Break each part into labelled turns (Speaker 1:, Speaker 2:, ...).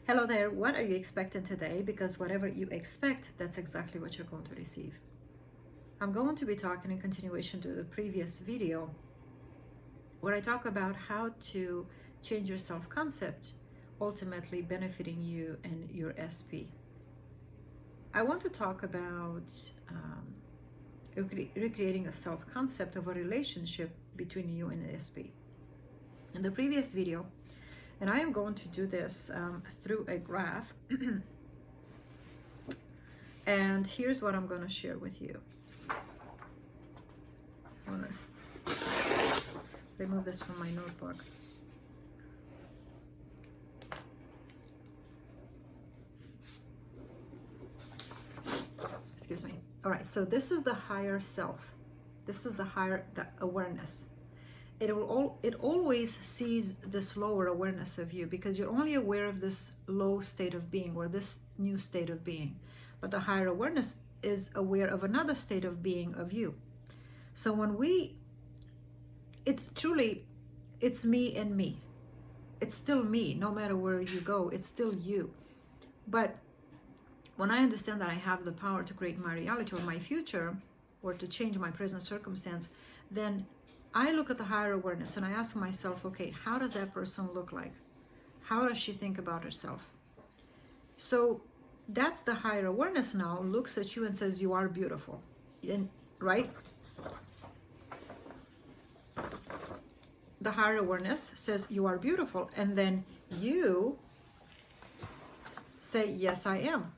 Speaker 1: Hello there, what are you expecting today? Because whatever you expect, that's exactly what you're going to receive. I'm going to be talking in continuation to the previous video where I talk about how to change your self-concept, ultimately benefiting you and your SP. I want to talk about recreating a self-concept of a relationship between you and the SP. In the previous video, and I am going to do this through a graph. And here's what I'm going to share with you. I'm going to remove this from my notebook. Excuse me. All right, so this is the higher self. This is the awareness. It always sees this lower awareness of you because you're only aware of this low state of being or this new state of being. But the higher awareness is aware of another state of being of you. So when it's me and me. It's still me, no matter where you go, it's still you. But when I understand that I have the power to create my reality or my future, or to change my present circumstance, then I look at the higher awareness and I ask myself, okay, how does that person look like? How does she think about herself? So that's the higher awareness now, looks at you and says, you are beautiful. And, right? The higher awareness says, you are beautiful. And then you say, yes, I am.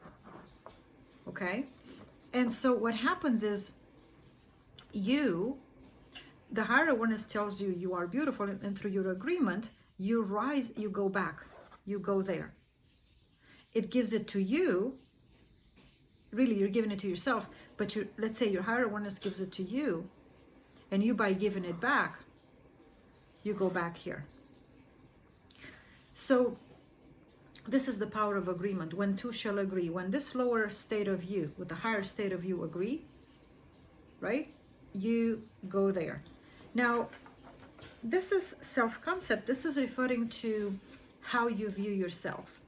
Speaker 1: Okay? And so what happens is the higher awareness tells you you are beautiful, and through your agreement, you rise, you go back, you go there. It gives it to you. Really, you're giving it to yourself, but let's say your higher awareness gives it to you, and you, by giving it back, you go back here. So this is the power of agreement. When two shall agree, when this lower state of you with the higher state of you agree, right? You go there. Now, this is self-concept. This is referring to how you view yourself.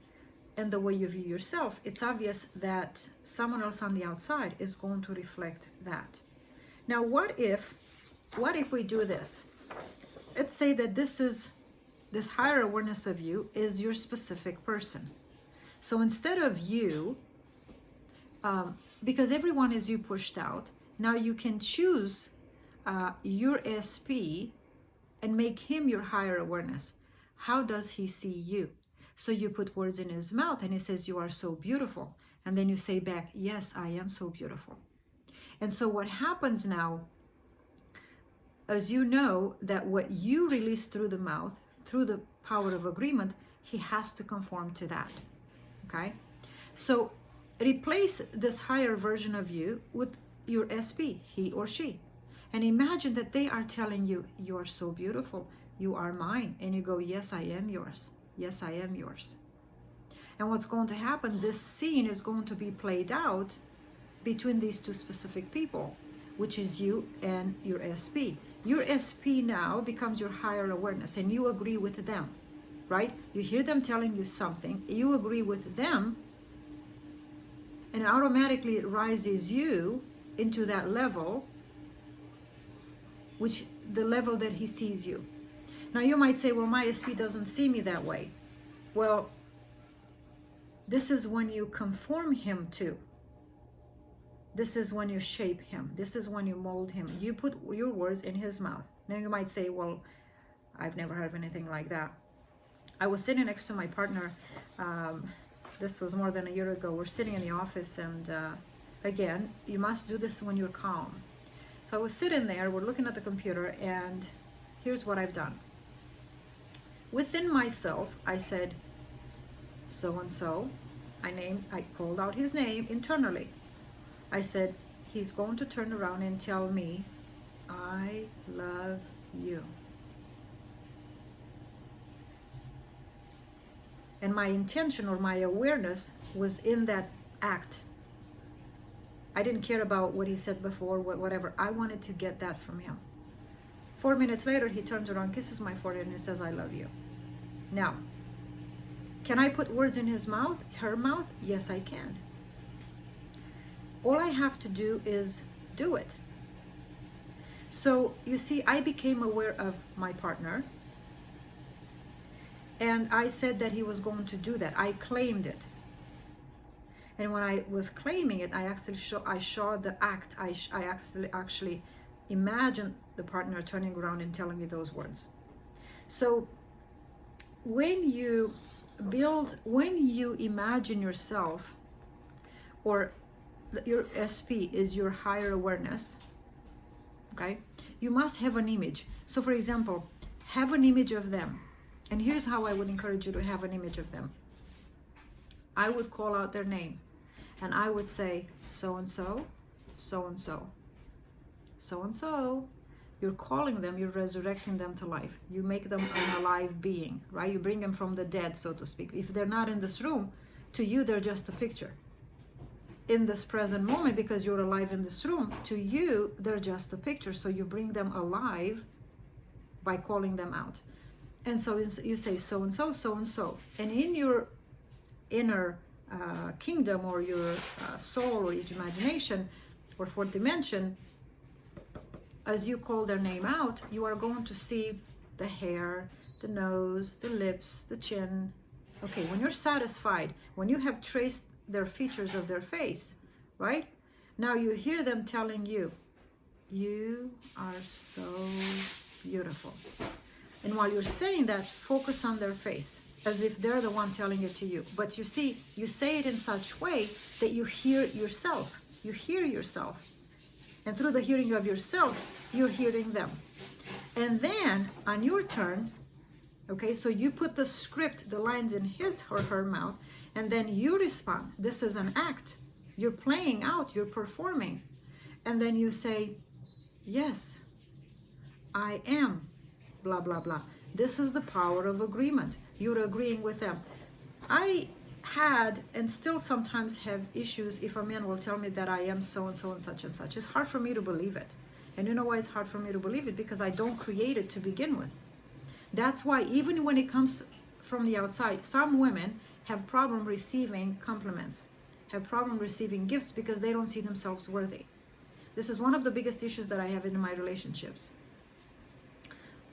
Speaker 1: And the way you view yourself, it's obvious that someone else on the outside is going to reflect that. Now, what if we do this? Let's say that this higher awareness of you is your specific person. So instead of you, because everyone is you pushed out, now you can choose your SP and make him your higher awareness. How does he see you? So you put words in his mouth and he says, you are so beautiful. And then you say back, yes, I am so beautiful. And so what happens now, as you know, that what you release through the mouth, through the power of agreement, he has to conform to that. Okay? So replace this higher version of you with your SP, he or she. And imagine that they are telling you, you are so beautiful, you are mine. And you go, yes, I am yours. Yes, I am yours. And what's going to happen, this scene is going to be played out between these two specific people, which is you and your SP. Your SP now becomes your higher awareness, and you agree with them, right? You hear them telling you something, you agree with them, and automatically it rises you into that level, which the level that he sees you. Now you might say, well, my SP doesn't see me that way. Well, this is when you conform him to. This is when you shape him. This is when you mold him. You put your words in his mouth. Now you might say, well, I've never heard of anything like that. I was sitting next to my partner. This was more than a year ago. We're sitting in the office, and again, you must do this when you're calm. So I was sitting there, we're looking at the computer, and here's what I've done. Within myself, I said, so-and-so. I called out his name internally. I said, he's going to turn around and tell me, I love you. And my intention or my awareness was in that act. I didn't care about what he said before, whatever. I wanted to get that from him. 4 minutes later, he turns around, kisses my forehead, and he says, I love you. Now, Can I put words in his mouth, her mouth? Yes, I can. All I have to do is do it. So you see, I became aware of my partner, and I said that he was going to do that. I claimed it. And when I was claiming it, I saw the act. I actually imagined the partner turning around and telling me those words. So when you imagine yourself, or your SP is your higher awareness, okay, you must have an image. So for example, have an image of them. And here's how I would encourage you to have an image of them. I would call out their name, and I would say, so-and-so, so-and-so, so-and-so. You're calling them, you're resurrecting them to life. You make them an alive being, right? You bring them from the dead, so to speak. If they're not in this room, to you, they're just a picture. In this present moment, because you're alive in this room, to you, they're just a picture. So you bring them alive by calling them out. And so you say so-and-so, so-and-so. And in your inner kingdom, or your soul, or your imagination, or fourth dimension, as you call their name out, you are going to see the hair, the nose, the lips, the chin. Okay, when you're satisfied, when you have traced their features of their face, right? Now you hear them telling you, you are so beautiful. And while you're saying that, focus on their face, as if they're the one telling it to you. But you see, you say it in such way that you hear yourself. You hear yourself. And through the hearing of yourself, you're hearing them. And then on your turn, okay, so you put the script, the lines in his or her mouth, and then you respond. This is an act. You're playing out, you're performing. And then you say, yes, I am, blah, blah, blah. This is the power of agreement. You're agreeing with them. I had, and still sometimes have, issues if a man will tell me that I am so-and-so and such and such. It's hard for me to believe it. And you know why it's hard for me to believe it? Because I don't create it to begin with. That's why even when it comes from the outside, some women have problem receiving compliments, have problem receiving gifts, because they don't see themselves worthy. This is one of the biggest issues that I have in my relationships.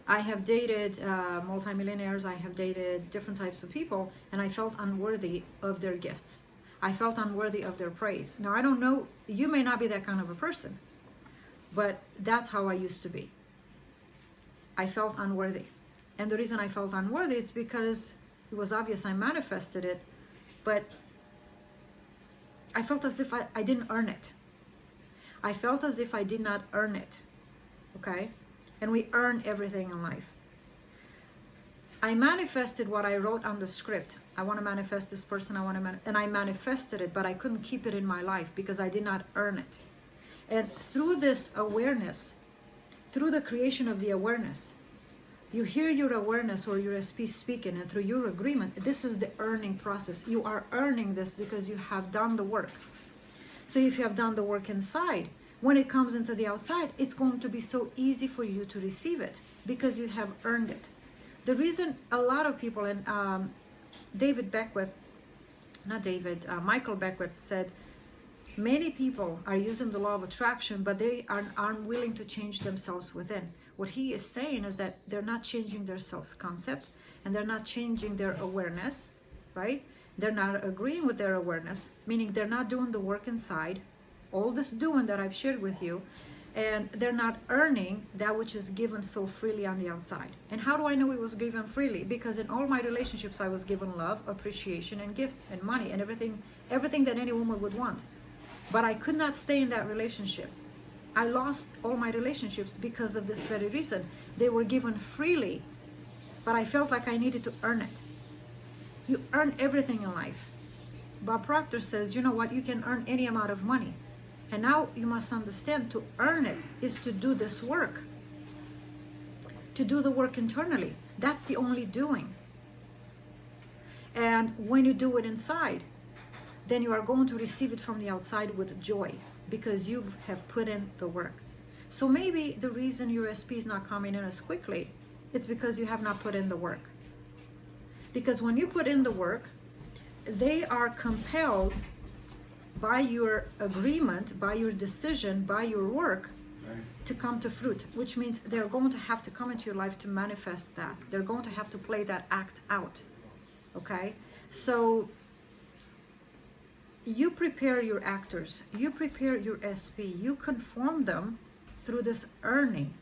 Speaker 1: I have dated multimillionaires, I have dated different types of people, and I felt unworthy of their gifts. I felt unworthy of their praise. Now, I don't know, you may not be that kind of a person, but that's how I used to be. I felt unworthy. And the reason I felt unworthy is because it was obvious I manifested it, but I felt as if I didn't earn it. I felt as if I did not earn it, okay? And we earn everything in life. I manifested what I wrote on the script. I want to manifest this person, and I manifested it, but I couldn't keep it in my life because I did not earn it. And through this awareness, through the creation of the awareness, you hear your awareness or your SP speaking, and through your agreement, this is the earning process. You are earning this because you have done the work. So if you have done the work inside, when it comes into the outside, it's going to be so easy for you to receive it because you have earned it. The reason a lot of people, and Michael Beckwith said, many people are using the law of attraction, but they are unwilling to change themselves within. What he is saying is that they're not changing their self-concept, and they're not changing their awareness, right? They're not agreeing with their awareness, meaning they're not doing the work inside, all this doing that I've shared with you, and they're not earning that which is given so freely on the outside. And how do I know it was given freely? Because in all my relationships, I was given love, appreciation, and gifts, and money, and everything that any woman would want. But I could not stay in that relationship. I lost all my relationships because of this very reason. They were given freely, but I felt like I needed to earn it. You earn everything in life. Bob Proctor says, you know what, you can earn any amount of money. And now you must understand, to earn it is to do this work. To do the work internally. That's the only doing. And when you do it inside, then you are going to receive it from the outside with joy, because you have put in the work. So maybe the reason your SP is not coming in as quickly, it's because you have not put in the work. Because when you put in the work, they are compelled by your agreement, by your decision, by your work, to come to fruit, which means they're going to have to come into your life to manifest that. They're going to have to play that act out. Okay? So you prepare your actors, you prepare your SP, you conform them through this earning.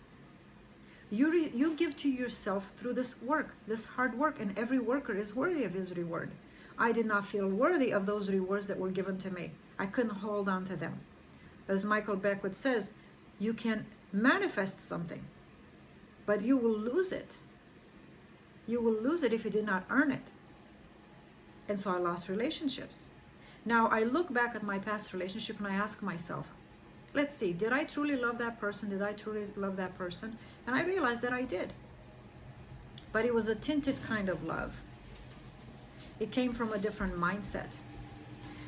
Speaker 1: You give to yourself through this work, this hard work, and every worker is worthy of his reward. I did not feel worthy of those rewards that were given to me. I couldn't hold on to them. As Michael Beckwith says, you can manifest something, but you will lose it. You will lose it if you did not earn it. And so I lost relationships. Now I look back at my past relationship and I ask myself, let's see, did I truly love that person? Did I truly love that person? And I realized that I did. But it was a tinted kind of love. It came from a different mindset.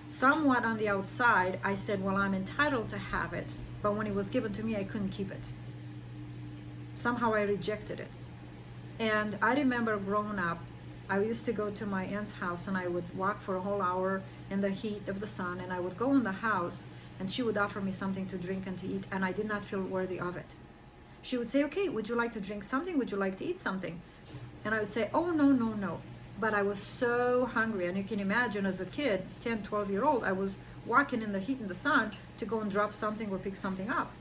Speaker 1: Somewhat on the outside, I said, well, I'm entitled to have it. But when it was given to me, I couldn't keep it. Somehow I rejected it. And I remember growing up, I used to go to my aunt's house and I would walk for a whole hour in the heat of the sun, and I would go in the house and she would offer me something to drink and to eat, and I did not feel worthy of it. She would say, okay, would you like to drink something? Would you like to eat something? And I would say, oh, no, no, no. But I was so hungry. And you can imagine as a kid, 10, 12-year-old, I was walking in the heat and the sun to go and drop something or pick something up.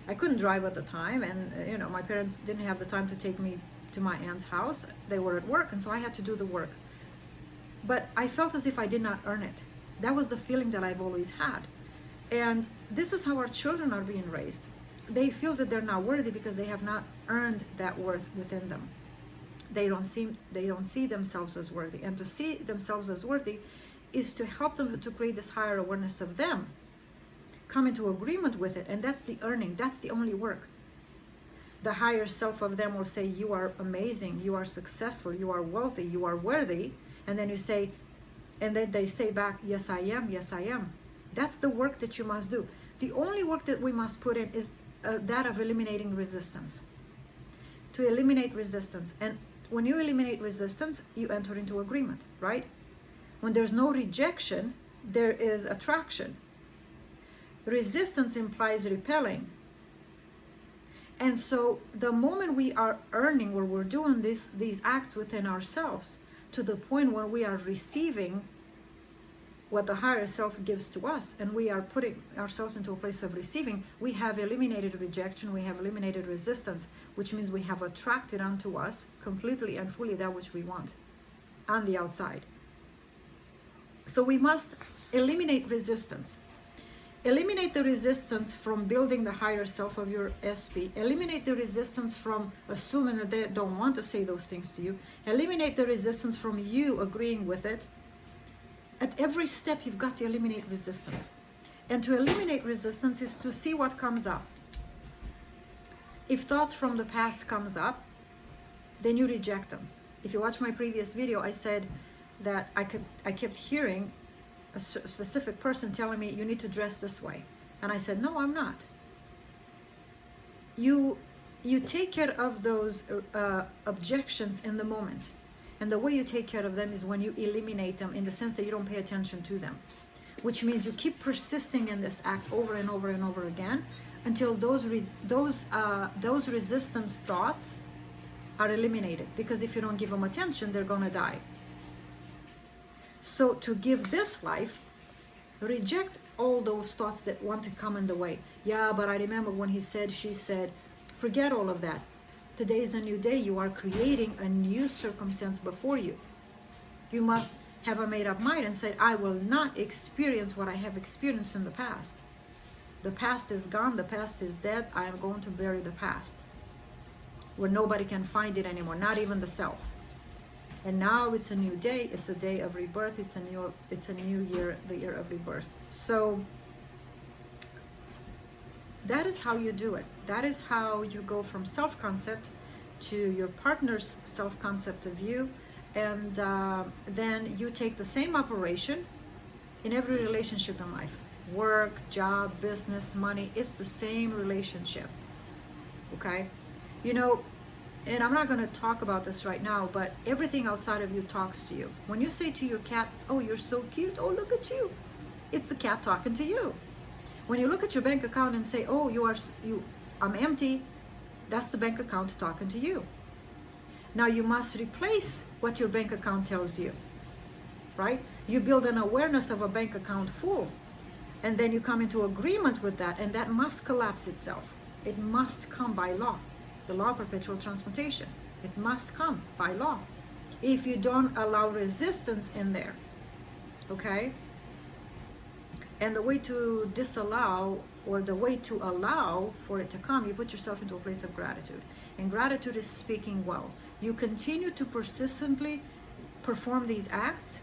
Speaker 1: I couldn't drive at the time, and my parents didn't have the time to take me to my aunt's house. They were at work, and so I had to do the work. But I felt as if I did not earn it. That was the feeling that I've always had. And this is how our children are being raised. They feel that they're not worthy because they have not earned that worth within them. They don't see themselves as worthy. And to see themselves as worthy is to help them to create this higher awareness of them, come into agreement with it, and that's the earning. That's the only work. The higher self of them will say, you are amazing, you are successful, you are wealthy, you are worthy. And then you say, and then they say back, yes I am, yes I am. That's the work that you must do. The only work that we must put in is that of eliminating resistance. To eliminate resistance. And when you eliminate resistance, you enter into agreement, right? When there's no rejection, there is attraction. Resistance implies repelling. And so the moment we are earning, where we're doing these acts within ourselves, to the point where we are receiving what the higher self gives to us, and we are putting ourselves into a place of receiving, we have eliminated rejection, we have eliminated resistance, which means we have attracted unto us completely and fully that which we want on the outside. So we must eliminate resistance. Eliminate the resistance from building the higher self of your SP. Eliminate the resistance from assuming that they don't want to say those things to you. Eliminate the resistance from you agreeing with it. At every step, you've got to eliminate resistance. And to eliminate resistance is to see what comes up. If thoughts from the past comes up, then you reject them. If you watch my previous video, I said that I kept hearing a specific person telling me, you need to dress this way. And I said, no, I'm not. You take care of those objections in the moment. And the way you take care of them is when you eliminate them, in the sense that you don't pay attention to them. Which means you keep persisting in this act over and over and over again until those resistance thoughts are eliminated. Because if you don't give them attention, they're going to die. So to give this life, reject all those thoughts that want to come in the way. Yeah, but I remember when he said, she said, forget all of that. Today is a new day. You are creating a new circumstance before you. You must have a made-up mind and say, I will not experience what I have experienced in the past. The past is gone. The past is dead. I am going to bury the past, where nobody can find it anymore, not even the self. And now it's a new day. It's a day of rebirth. It's a new year, the year of rebirth. So that is how you do it. That is how you go from self-concept to your partner's self-concept of you. And then you take the same operation in every relationship in life. Work, job, business, money. It's the same relationship. Okay? And I'm not going to talk about this right now, but everything outside of you talks to you. When you say to your cat, oh, you're so cute, oh, look at you, it's the cat talking to you. When you look at your bank account and say, oh, I'm empty, that's the bank account talking to you. Now you must replace what your bank account tells you, right? You build an awareness of a bank account full, and then you come into agreement with that, and that must collapse itself. It must come by law, the law of perpetual transmutation. It must come by law. If you don't allow resistance in there, okay? And the way to disallow, or the way to allow for it to come, you put yourself into a place of gratitude. And gratitude is speaking well. You continue to persistently perform these acts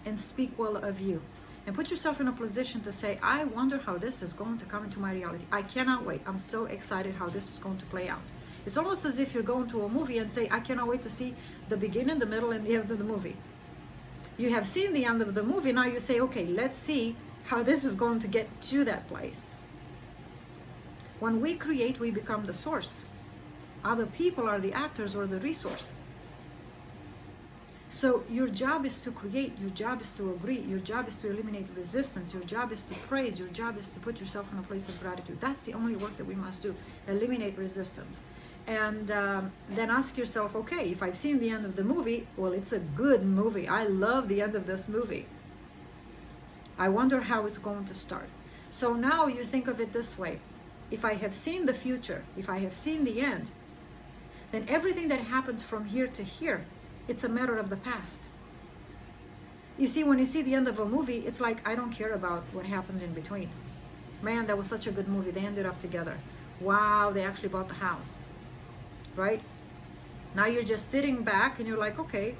Speaker 1: and speak well of you. And put yourself in a position to say, I wonder how this is going to come into my reality. I cannot wait. I'm so excited how this is going to play out. It's almost as if you're going to a movie and say, I cannot wait to see the beginning, the middle, and the end of the movie. You have seen the end of the movie. Now you say, okay, let's see how this is going to get to that place. When we create, we become the source. Other people are the actors or the resource. So your job is to create, your job is to agree, your job is to eliminate resistance, your job is to praise, your job is to put yourself in a place of gratitude. That's the only work that we must do, eliminate resistance. And then ask yourself, okay, if I've seen the end of the movie, well, it's a good movie. I love the end of this movie. I wonder how it's going to start. So now you think of it this way. If I have seen the future, if I have seen the end, then everything that happens from here to here, it's a matter of the past. You see, when you see the end of a movie, it's like, I don't care about what happens in between. Man, that was such a good movie. They ended up together. Wow, they actually bought the house. Right? Now you're just sitting back and you're like, okay,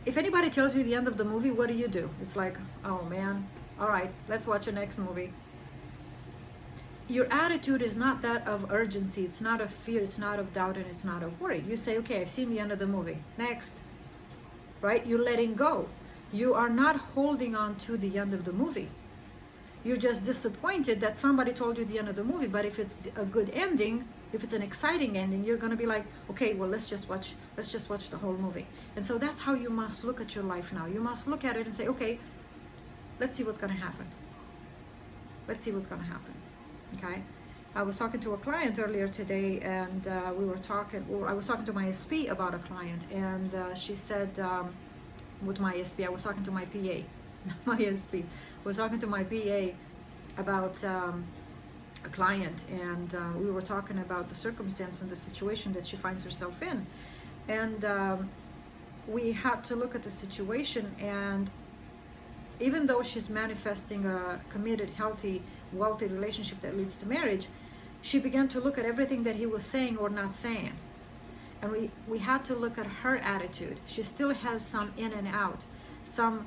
Speaker 1: If anybody tells you the end of the movie, what do? It's like, oh man, all right, let's watch the next movie. Your attitude is not that of urgency, it's not of fear, it's not of doubt, and it's not of worry. You say, okay, I've seen the end of the movie. Next. Right? You're letting go. You are not holding on to the end of the movie. You're just disappointed that somebody told you the end of the movie, but if it's a good ending, if it's an exciting ending, you're going to be like, okay, well, let's just watch the whole movie. And so that's how you must look at your life now. You must look at it and say, okay, let's see what's going to happen. Let's see what's going to happen. Okay, I was talking to a client earlier today, and I was talking to my SP about a client, and she said, with my SP, I was talking to my PA, my SP, was talking to my PA about a client, and we were talking about the circumstance and the situation that she finds herself in, and we had to look at the situation, and even though she's manifesting a committed, healthy, wealthy relationship that leads to marriage, she began to look at everything that he was saying or not saying. And we had to look at her attitude. She still has some in and out, some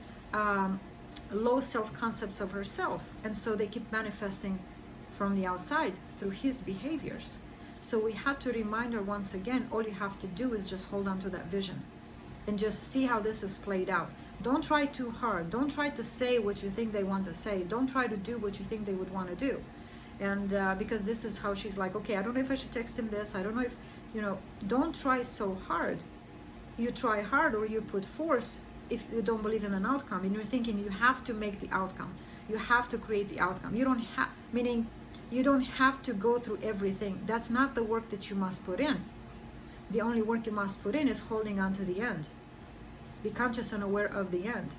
Speaker 1: low self-concepts of herself. And so they keep manifesting from the outside through his behaviors. So we had to remind her once again, all you have to do is just hold on to that vision and just see how this is played out. Don't try too hard. Don't try to say what you think they want to say. Don't try to do what you think they would want to do. And because this is how she's like, okay, I don't know if I should text him this. I don't know if, don't try so hard. You try hard or you put force if you don't believe in an outcome. And you're thinking you have to make the outcome. You have to create the outcome. You don't have, meaning you don't have to go through everything. That's not the work that you must put in. The only work you must put in is holding on to the end. Be conscious and aware of the end.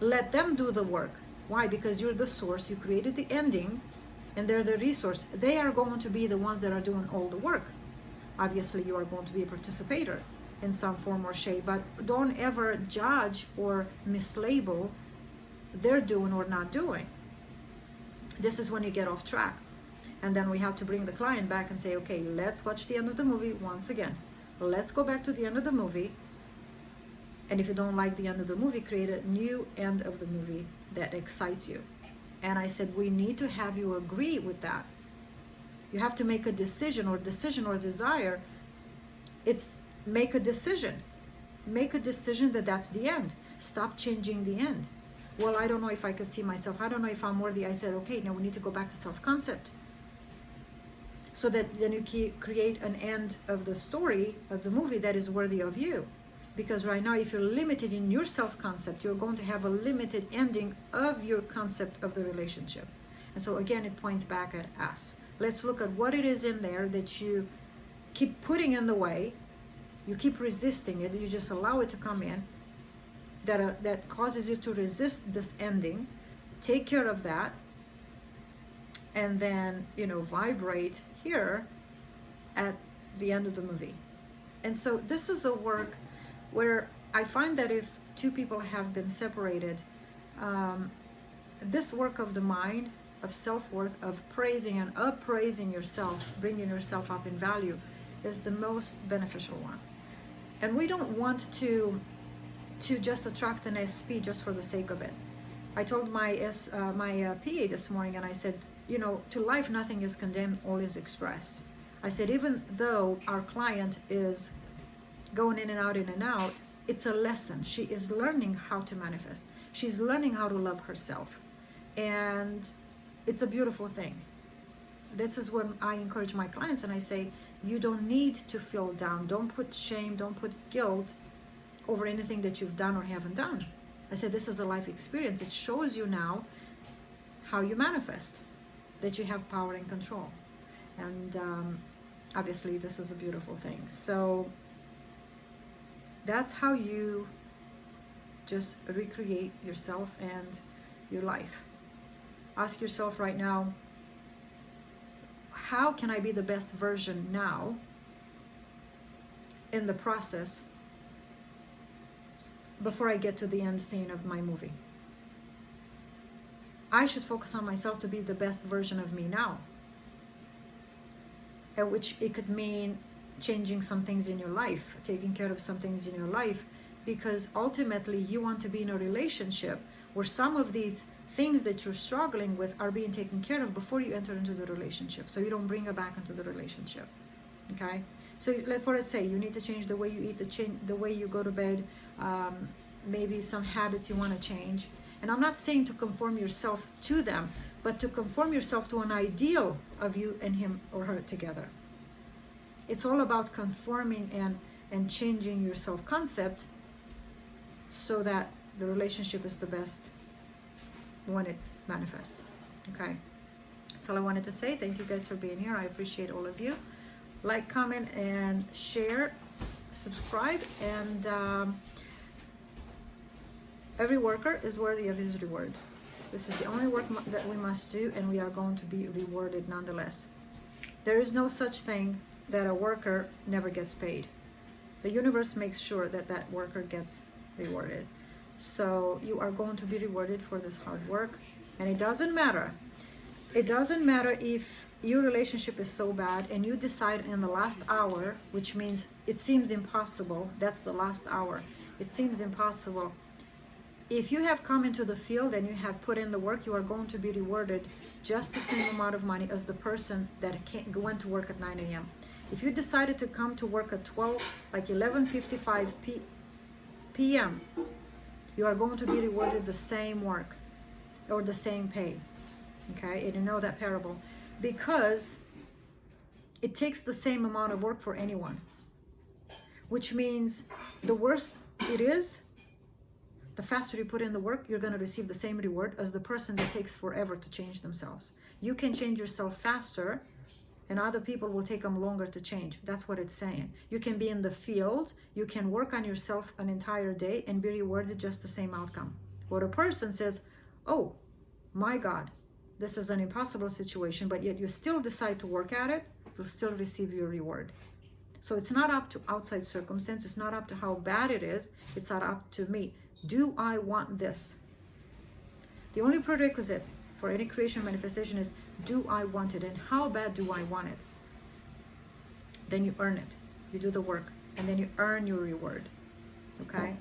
Speaker 1: Let them do the work. Why? Because you're the source. You created the ending, and they're the resource. They are going to be the ones that are doing all the work. Obviously, you are going to be a participator in some form or shape, but don't ever judge or mislabel they're doing or not doing. This is when you get off track. And then we have to bring the client back and say, okay, let's watch the end of the movie once again. Let's go back to the end of the movie. And if you don't like the end of the movie, create a new end of the movie that excites you. And I said, we need to have you agree with that. You have to make a decision or desire. It's make a decision. Make a decision that that's the end. Stop changing the end. Well, I don't know if I could see myself. I don't know if I'm worthy. I said, okay, now we need to go back to self-concept. so that then you create an end of the story of the movie that is worthy of you. Because right now, if you're limited in your self-concept, you're going to have a limited ending of your concept of the relationship. And so again, it points back at us. Let's look at what it is in there that you keep putting in the way, you keep resisting it, you just allow it to come in, that causes you to resist this ending. Take care of that, and then, vibrate here at the end of the movie. And so this is a work where I find that if two people have been separated, this work of the mind, of self-worth, of praising and appraising yourself, bringing yourself up in value, is the most beneficial one. And we don't want to just attract an SP just for the sake of it. I told my PA this morning, and I said, to life nothing is condemned, all is expressed. I said, even though our client is going in and out, it's a lesson. She is learning how to manifest. She's learning how to love herself. And it's a beautiful thing. This is when I encourage my clients and I say, you don't need to feel down. Don't put shame, don't put guilt over anything that you've done or haven't done. I said, this is a life experience. It shows you now how you manifest, that you have power and control. And obviously this is a beautiful thing. So that's how you just recreate yourself and your life. Ask yourself right now, how can I be the best version now in the process before I get to the end scene of my movie? I should focus on myself to be the best version of me now. At which it could mean changing some things in your life, taking care of some things in your life, because ultimately you want to be in a relationship where some of these things that you're struggling with are being taken care of before you enter into the relationship, so you don't bring it back into the relationship. Okay, so let's say you need to change the way you eat, the way you go to bed, maybe some habits you want to change. And I'm not saying to conform yourself to them, but to conform yourself to an ideal of you and him or her together. It's all about conforming and changing your self-concept so that the relationship is the best when it manifests. Okay, that's all I wanted to say. Thank you guys for being here. I appreciate all of you. Like, comment, and share, subscribe, and every worker is worthy of his reward. This is the only work that we must do, and we are going to be rewarded nonetheless. There is no such thing that a worker never gets paid. The universe makes sure that that worker gets rewarded. So you are going to be rewarded for this hard work. And it doesn't matter. It doesn't matter if your relationship is so bad and you decide in the last hour, which means it seems impossible. That's the last hour. It seems impossible. If you have come into the field and you have put in the work, you are going to be rewarded just the same amount of money as the person that went to work at 9 a.m. If you decided to come to work at 11:55 p.m., you are going to be rewarded the same work or the same pay. Okay, and you know that parable, because it takes the same amount of work for anyone, which means the worse it is, the faster you put in the work, you're going to receive the same reward as the person that takes forever to change themselves. You can change yourself faster, and other people will take them longer to change. That's what it's saying. You can be in the field, you can work on yourself an entire day and be rewarded just the same outcome. Or a person says, oh my God, this is an impossible situation, but yet you still decide to work at it, you'll still receive your reward. So it's not up to outside circumstance, it's not up to how bad it is, it's not up to me. Do I want this? The only prerequisite for any creation manifestation is, do I want it, and how bad do I want it? Then you earn it. You do the work, and then you earn your reward. Okay?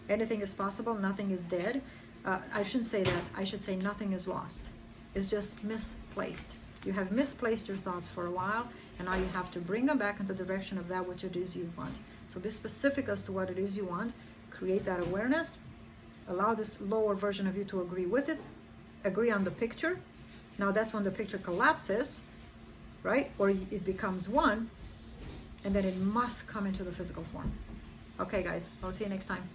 Speaker 1: Anything is possible, nothing is dead. I shouldn't say that. I should say nothing is lost. It's just misplaced. You have misplaced your thoughts for a while, and now you have to bring them back into the direction of that which it is you want. So be specific as to what it is you want. Create that awareness. Allow this lower version of you to agree with it. Agree on the picture. Now that's when the picture collapses. right? Or it becomes one, and then it must come into the physical form. Okay, guys, I'll see you next time.